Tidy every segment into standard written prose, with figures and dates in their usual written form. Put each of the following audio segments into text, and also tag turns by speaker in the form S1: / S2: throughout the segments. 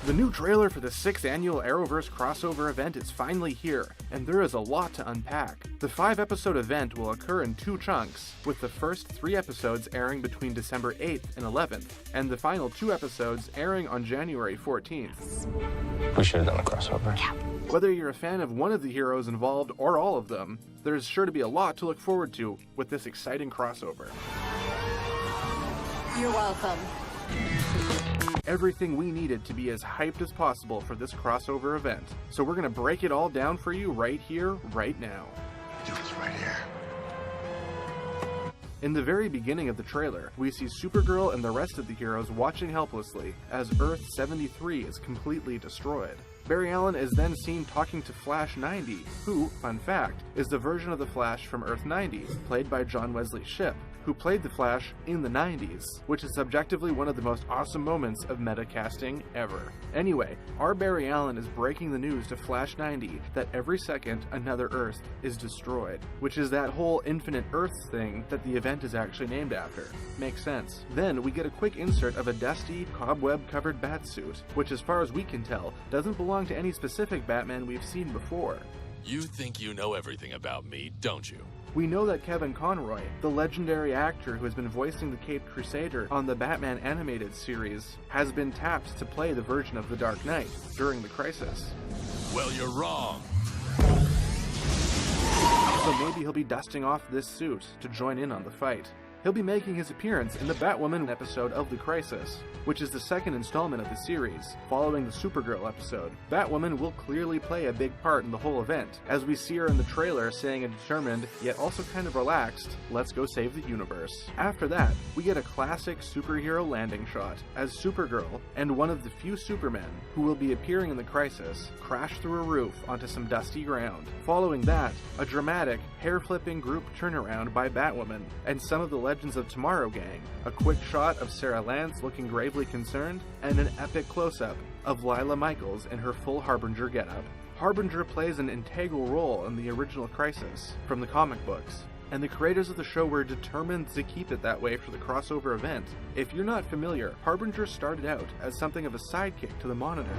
S1: The new trailer for the 6th annual Arrowverse crossover event is finally here, and there is a lot to unpack. The 5-episode event will occur in 2 chunks, with the first 3 episodes airing between December 8th and 11th, and the final 2 episodes airing on January 14th.
S2: We should have done a crossover.
S3: Yeah.
S1: Whether you're a fan of one of the heroes involved or all of them, there's sure to be a lot to look forward to with this exciting crossover.
S3: You're welcome.
S1: Everything we needed to be as hyped as possible for this crossover event. So we're gonna break it all down for you right here, right now.
S4: Do this right here.
S1: In the very beginning of the trailer, we see Supergirl and the rest of the heroes watching helplessly as Earth 73 is completely destroyed. Barry Allen is then seen talking to Flash 90, who, fun fact, is the version of the Flash from Earth 90, played by John Wesley Shipp, who played the Flash in the 90s, which is subjectively one of the most awesome moments of metacasting ever. Anyway, our Barry Allen is breaking the news to Flash 90 that every second another Earth is destroyed, which is that whole infinite Earths thing that the event is actually named after. Makes sense. Then we get a quick insert of a dusty, cobweb-covered Batsuit, which as far as we can tell, doesn't belong to any specific Batman we've seen before.
S5: You think you know everything about me, don't you?
S1: We know that Kevin Conroy, the legendary actor who has been voicing the Caped Crusader on the Batman animated series, has been tapped to play the version of the Dark Knight during the Crisis.
S5: Well, you're wrong.
S1: So maybe he'll be dusting off this suit to join in on the fight. He'll be making his appearance in the Batwoman episode of The Crisis, which is the second installment of the series, following the Supergirl episode. Batwoman will clearly play a big part in the whole event, as we see her in the trailer saying a determined, yet also kind of relaxed, "Let's go save the universe." After that, we get a classic superhero landing shot, as Supergirl, and one of the few Supermen who will be appearing in The Crisis, crash through a roof onto some dusty ground. Following that, a dramatic, hair-flipping group turnaround by Batwoman, and some of the Legends of Tomorrow gang, a quick shot of Sarah Lance looking gravely concerned, and an epic close-up of Lila Michaels in her full Harbinger getup. Harbinger plays an integral role in the original Crisis from the comic books, and the creators of the show were determined to keep it that way for the crossover event. If you're not familiar, Harbinger started out as something of a sidekick to the Monitor.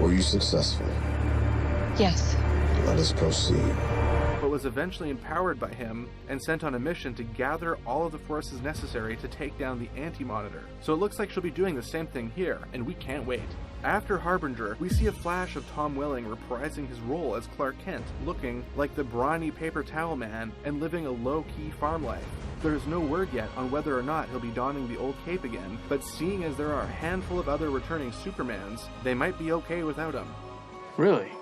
S4: Were you successful?
S3: Yes.
S4: Let us proceed.
S1: But was eventually empowered by him and sent on a mission to gather all of the forces necessary to take down the Anti-Monitor. So it looks like she'll be doing the same thing here, and we can't wait. After Harbinger, we see a flash of Tom Welling reprising his role as Clark Kent, looking like the brawny paper towel man and living a low-key farm life. There is no word yet on whether or not he'll be donning the old cape again, but seeing as there are a handful of other returning Supermans, they might be okay without him.
S2: Really?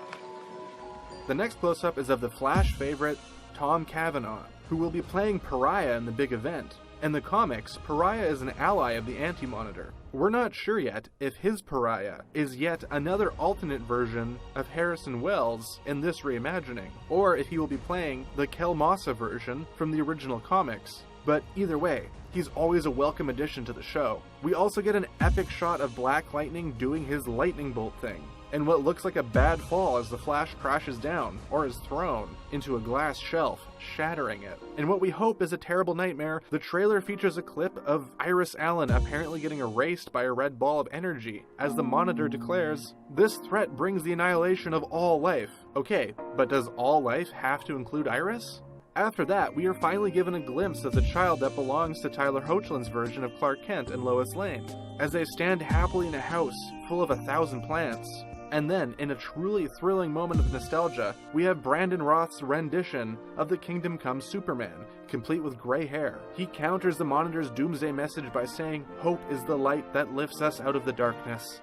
S1: The next close-up is of the Flash favorite, Tom Cavanaugh, who will be playing Pariah in the big event. In the comics, Pariah is an ally of the Anti-Monitor. We're not sure yet if his Pariah is yet another alternate version of Harrison Wells in this reimagining, or if he will be playing the Kel Massa version from the original comics. But either way, he's always a welcome addition to the show. We also get an epic shot of Black Lightning doing his lightning bolt thing, and what looks like a bad fall as the Flash crashes down, or is thrown, into a glass shelf, shattering it. In what we hope is a terrible nightmare, the trailer features a clip of Iris Allen apparently getting erased by a red ball of energy, as the Monitor declares, "This threat brings the annihilation of all life." Okay, but does all life have to include Iris? After that, we are finally given a glimpse of the child that belongs to Tyler Hoechlin's version of Clark Kent and Lois Lane, as they stand happily in a house full of 1,000 plants. And then, in a truly thrilling moment of nostalgia, we have Brandon Roth's rendition of the Kingdom Come Superman, complete with gray hair. He counters the Monitor's doomsday message by saying, "Hope is the light that lifts us out of the darkness."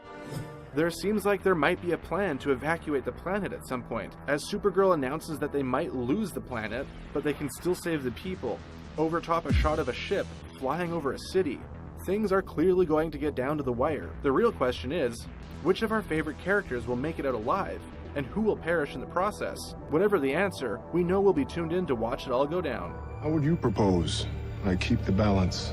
S1: There seems like there might be a plan to evacuate the planet at some point, as Supergirl announces that they might lose the planet, but they can still save the people. Overtop a shot of a ship flying over a city. Things are clearly going to get down to the wire. The real question is, which of our favorite characters will make it out alive, and who will perish in the process? Whatever the answer, we know we'll be tuned in to watch it all go down.
S4: How would you propose I keep the balance?